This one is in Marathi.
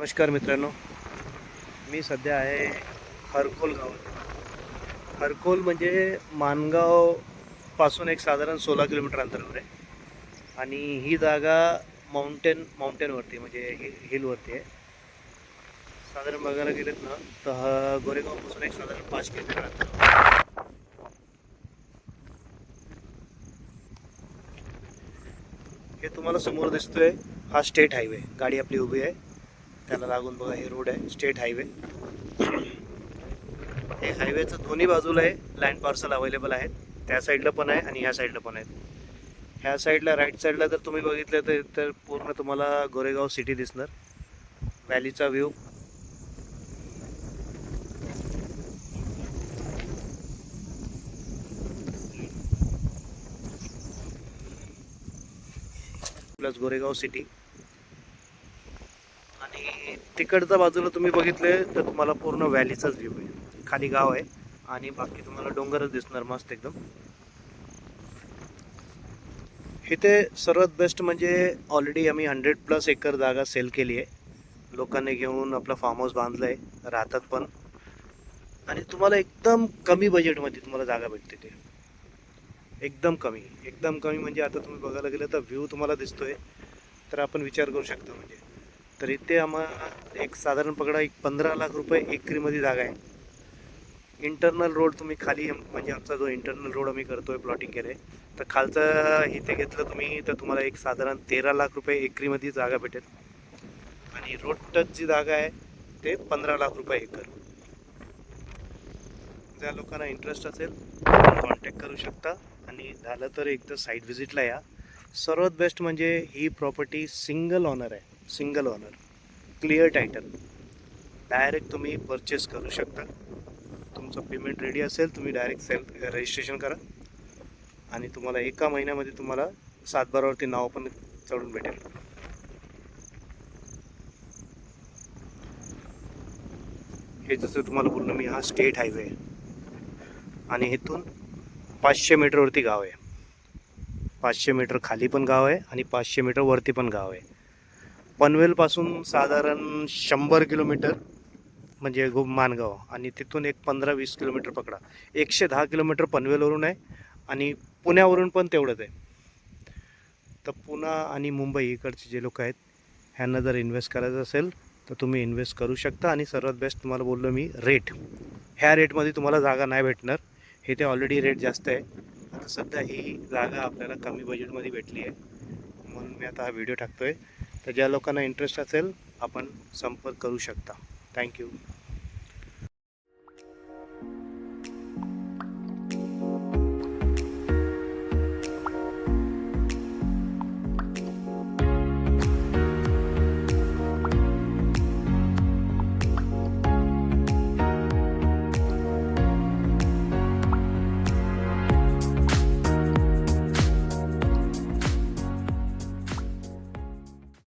नमस्कार मित्रांनो, मी सध्या आहे हरकोल गावात. हरकोल म्हणजे माणगाव पासून एक साधारण 16 किलोमीटर अंतरावर आहे. आणि ही जागा माउंटेनवरती म्हणजे हिलवरती आहे. साधारण बघायला गेलेत ना तर हा गोरेगावपासून एक साधारण 5 किलोमीटर अंतरावर. हे तुम्हाला समोर दिसतोय हा स्टेट हायवे. गाडी आपली उभी आहे, त्याला लागून बघा हे रोड आहे, स्टेट हायवे. हे हायवेचं दोन्ही बाजूला आहे लँड पार्सल अवेलेबल आहेत. त्या साईडला पण आहे आणि ह्या साईडला पण आहेत. ह्या साईडला राईट साईडला जर तुम्ही बघितलं तर पूर्ण तुम्हाला गोरेगाव सिटी दिसणार, व्हॅलीचा व्ह्यू. Plus Goregaon city. आणि तिकडच्या बाजूला तुम्ही बघितले तर तुम्हाला पूर्ण व्हॅलीचाच व्ह्यू आहे. खाली गाव आहे आणि बाकी तुम्हाला डोंगरच दिसणार मस्त एकदम. इथे सर्वात बेस्ट म्हणजे ऑलरेडी आम्ही 100+ एकर जागा सेल केली आहे. लोकांनी घेऊन आपला फार्म हाऊस बांधलं आहे, राहतात पण. आणि तुम्हाला एकदम कमी बजेटमध्ये तुम्हाला जागा भेटते ते. एकदम कमी म्हणजे आता तुम्ही बघायला गेलं तर व्ह्यू तुम्हाला दिसतोय, तर आपण विचार करू शकतो म्हणजे. तर इथे आम्हाला एक साधारण पकडा एक 15 लाख रुपये एकरीमध्ये जागा आहे. इंटरनल रोड तुम्ही खाली म्हणजे आमचा जो इंटरनल रोड आम्ही करतोय प्लॉटिंग केले, तर खालचं इथे घेतलं तुम्ही तर तुम्हाला एक साधारण 13 लाख रुपये एकरीमध्ये जागा भेटेल. आणि रोड टच जी जागा आहे ते 15 लाख रुपये एकर. ज्या लोकांना इंटरेस्ट असेल कॉन्टॅक्ट करू शकता. आणि झालं तर एकदा साईट व्हिजिटला या. सर्वात बेस्ट म्हणजे ही प्रॉपर्टी सिंगल ऑनर आहे. Single owner, clear title, direct तुम्ही परचेस करू शकता. तुमचं पेमेंट रेडी असेल तुम्ही डायरेक्ट रजिस्ट्रेशन करा आणि तुम्हाला एका महिन्यामध्ये तुम्हाला 7/12वरती नाव पण चढून भेटेल. हे जसं तुम्हाला बोललो मी, हा स्टेट हायवे आहे आणि इथून 500 मीटरवरती गाव आहे. 500 मीटर खाली पण गाव आहे आणि 500 मीटर वरती पण गाव आहे. पनवेलपासून साधारण 100 किलोमीटर म्हणजे माणगाव, आणि तिथून एक 15-20 किलोमीटर पकडा, 110 किलोमीटर पनवेलवरून आहे. आणि पुण्यावरून पण तेवढंच आहे. तर पुणे आणि मुंबई इकडचे जे लोक आहेत ह्यांना जर इन्व्हेस्ट करायचं असेल तर तुम्ही इन्व्हेस्ट करू शकता. आणि सर्वात बेस्ट तुम्हाला बोललो मी, रेट ह्या रेटमध्ये तुम्हाला जागा नाही भेटणार. हे ते ऑलरेडी रेट जास्त आहे. आता सध्या ही जागा आपल्याला कमी बजेटमध्ये भेटली आहे म्हणून मी आता हा व्हिडिओ टाकतो आहे. तर ज्या लोकांना इंटरेस्ट असेल आपण संपर्क करू शकता. थँक्यू.